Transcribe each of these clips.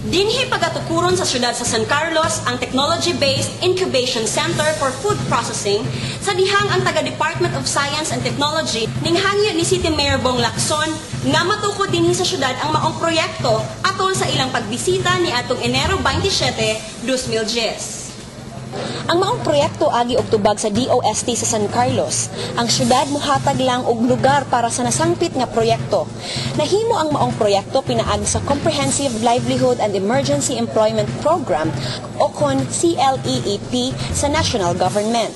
Dinhi pagatukuron sa syudad sa San Carlos ang Technology-Based Incubation Center for Food Processing sa dihang ang taga-Department of Science and Technology ning hangyo ni City Mayor Bong Lacson nga matukod dinhi sa syudad ang maong proyekto atol sa ilang pagbisita ni atong Enero 27, 2010. Ang maong proyekto agi og tubag sa DOST sa San Carlos. Ang syudad mohatag lang og lugar para sa nasangpit nga proyekto. Nahimo ang maong proyekto pinaagi sa Comprehensive Livelihood and Emergency Employment Program o kon CLEEP sa national government.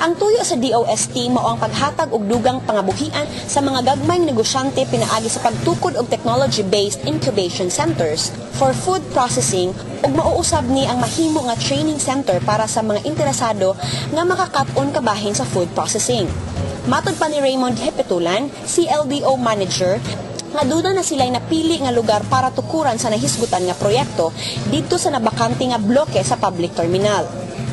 Ang tuyo sa DOST mao ang paghatag og dugang pangabuhian sa mga gagmayng negosyante pinaagi sa pagtukod og technology-based incubation centers for food processing ug mauusab ni ang mahimo nga training center para sa mga interesado nga makakat-on kabahin sa food processing. Matod pa ni Raymond Hepetulan, CLDO manager, nga duda na sila'y napili nga lugar para tukuran sa nahisgutan nga proyekto didto sa nabakante nga bloke sa public terminal.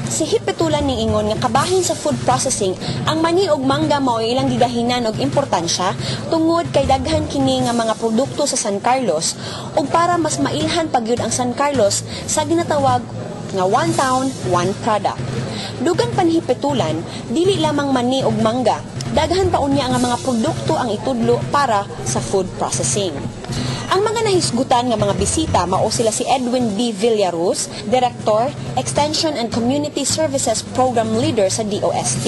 Si Hipetulan ning ingon nga kabahin sa food processing ang mani ug mangga mao ilang gigahinan og importansya tungod kay daghan kini nga mga produkto sa San Carlos ug para mas mailhan pagyud ang San Carlos sa ginatawag nga one town, one product. Dugang panhipetulan, dili lamang mani ug mangga, daghan pa unya nga mga produkto ang itudlo para sa food processing. Ang mga nahisgutan nga mga bisita mao sila si Edwin B. Villaruz, Director, Extension and Community Services Program Leader sa DOST,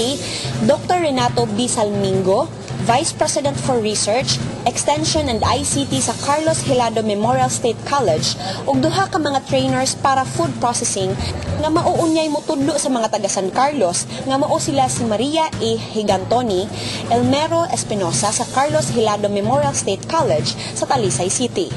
Dr. Renato B. Salmingo, Vice President for Research, Extension and ICT sa Carlos Helado Memorial State College ug duha ka mga trainers para food processing nga mauunyay motudlo sa mga taga San Carlos nga mao sila si Maria E. Higantoni, Elmero Espinosa sa Carlos Helado Memorial State College sa Talisay City.